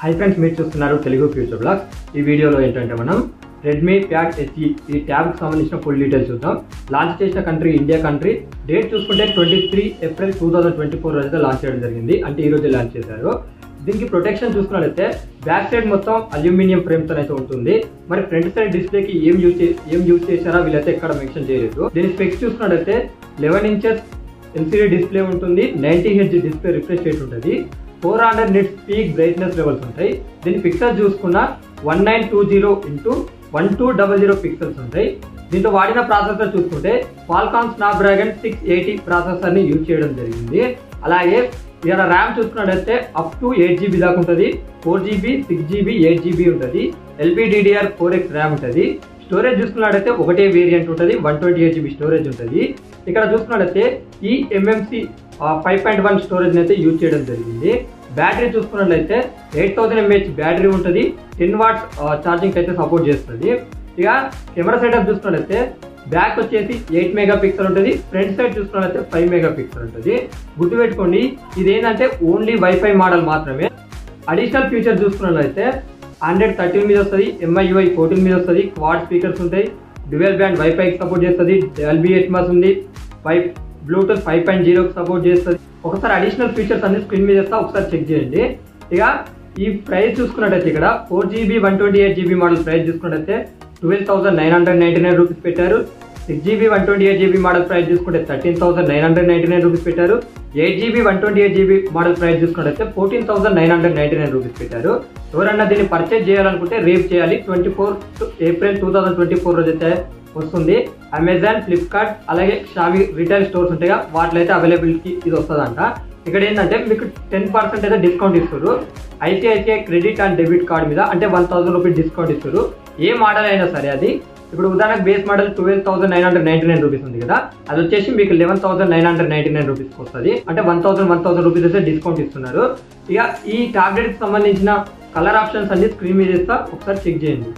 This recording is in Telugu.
हाई फ्रेंड्स మీరు చూస్తున్నారు తెలుగు ఫ్యూచర్ బ్లాగ్స్। ఈ వీడియోలో ఏంటంటే మనం Redmi Pad SE ఈ ట్యాబ్ కి సంబంధించిన ఫుల్ డీటెయిల్స్ చూద్దాం। లాంచ్ చేసిన కంట్రీ ఇండియా కంట్రీ, డేట్ చూసుకుంటే 23 ఏప్రిల్ 2024 రోజున లాంచ్ చేయడం జరిగింది, అంటే ఈ రోజు లాంచ్ చేశారు। దీనికి ప్రొటెక్షన్ చూసుకున్నట్లయితే బ్యాక్ సైడ్ మొత్తం అల్యూమినియం ఫ్రేమ్ తో అయితే ఉంటుంది। మరి ఫ్రంట్ సైడ్ డిస్ప్లే కి ఏం యూజ్ చేశారో వీళ్ళైతే ఎక్కడ మెన్షన్ చేయలేదు। దీని స్పెక్స్ చూసుకున్నట్లయితే 11 ఇంచెస్ LCD డిస్ప్లే ఉంటుంది, 90 Hz డిస్ప్లే రిఫ్రెష్ రేట్ ఉంటుంది, 400 nits పీక్ బ్రైట్నెస్ లెవెల్స్ ఉంటాయి। దీని పిక్సెల్స్ చూసుకున్న 1920x1200 పిక్సెల్స్ ఉంటాయి। దీంతో వాడిన ప్రాసెసర్ చూసుకుంటే Qualcomm Snapdragon 680 ప్రాసెసర్ ని యూజ్ చేయడం జరిగింది। అలాగే ఇక్కడ ర్యామ్ చూసుకున్నట్లయితే అప్ టు 8GB దాకా ఉంటుంది, 4GB 6GB 8GB ఉంటుంది, LPDDR4X ర్యామ్ ఉంటుంది। స్టోరేజ్ చూసుకున్నట్లయితే ఒకటే వేరియంట్ ఉంటుంది, 128GB స్టోరేజ్ ఉంటుంది। ఇక్కడ చూసుకున్నట్లయితే ఈ MMC 5.1 స్టోరేజ్ అయితే యూజ్ చేయడం జరిగింది। బ్యాటరీ చూసుకున్నట్లయితే 8000 mAh బ్యాటరీ ఉంటుంది, 10 వాట్స్ ఛార్జింగ్ అయితే సపోర్ట్ చేస్తుంది। ఇక కెమెరా సెటప్ చూసుకున్నట్లయితే బ్యాక్ వచ్చేసి 8 మెగాపిక్సెల్ ఉంటుంది, ఫ్రంట్ సైడ్ చూసుకున్నట్లయితే 5 మెగాపిక్సెల్ ఉంటుంది। గుర్తుపెట్టుకోండి, ఇదేంటంటే ఓన్లీ వైఫై మోడల్ మాత్రమే। అడిషనల్ ఫీచర్ చూసుకున్నట్లయితే Android 13 మీద వస్తుంది, MIUI 14 మీద వస్తుంది, క్వాడ్ స్పీకర్స్ ఉంటాయి, డ్యూయల్ బ్యాండ్ వైఫై సపోర్ట్ చేస్తుంది, Dolby Atmos ఉంది, బ్లూటూత్ 5.0 సపోర్ట్ చేస్తుంది। ఒకసారి అడిషనల్ ఫీచర్స్ అన్ని స్క్రీన్ మీద చేస్తా, ఒకసారి చెక్ చేయండి। ఇక ఈ ప్రైస్ చూసుకున్నట్టయితే ఇక్కడ 4GB 128GB మోడల్ ప్రైస్ చూసుకున్నట్టయితే 12,999 రూపీస్ పెట్టారు, 6GB 128GB మోడల్ ప్రైస్ చూసుకుంటే 13,999 రూపీస్ పెట్టారు, 8GB 128GB మోడల్ ప్రైస్ చూసుకున్నట్టయితే 14,999 రూపీస్ పెట్టారు। ఎవరన్నా దీన్ని పర్చేజ్ చేయాలనుకుంటే రేపు చేయాలి, 24 ఏప్రిల్ 2024 రోజైతే వస్తుంది। అమెజాన్, ఫ్లిప్కార్ట్ అలాగే షామీ రిటైల్ స్టోర్స్ ఉంటాయి, వాటిలో అయితే అవైలబిలిటీ ఇది వస్తుందంట। ఇక్కడ ఏంటంటే మీకు 10% అయితే డిస్కౌంట్ ఇస్తారు, ICICI credit and debit card మీద, అంటే 1000 రూపీస్ డిస్కౌంట్ ఇస్తారు ఏ మోడల్ అయినా సరే। అది ఇప్పుడు ఉదాహరణకు బేస్ మోడల్ 12,999 రూపీస్ ఉంది కదా, అది వచ్చేసి మీకు 11,999 రూపీస్ వస్తుంది, అంటే 1000 రూపీస్ అయితే డిస్కౌంట్ ఇస్తున్నారు। ఇక ఈ టాబ్లెట్ కి సంబంధించిన కలర్ ఆప్షన్స్ అన్ని స్క్రీన్ మీద ఇస్తా, ఒకసారి చెక్ చేయండి।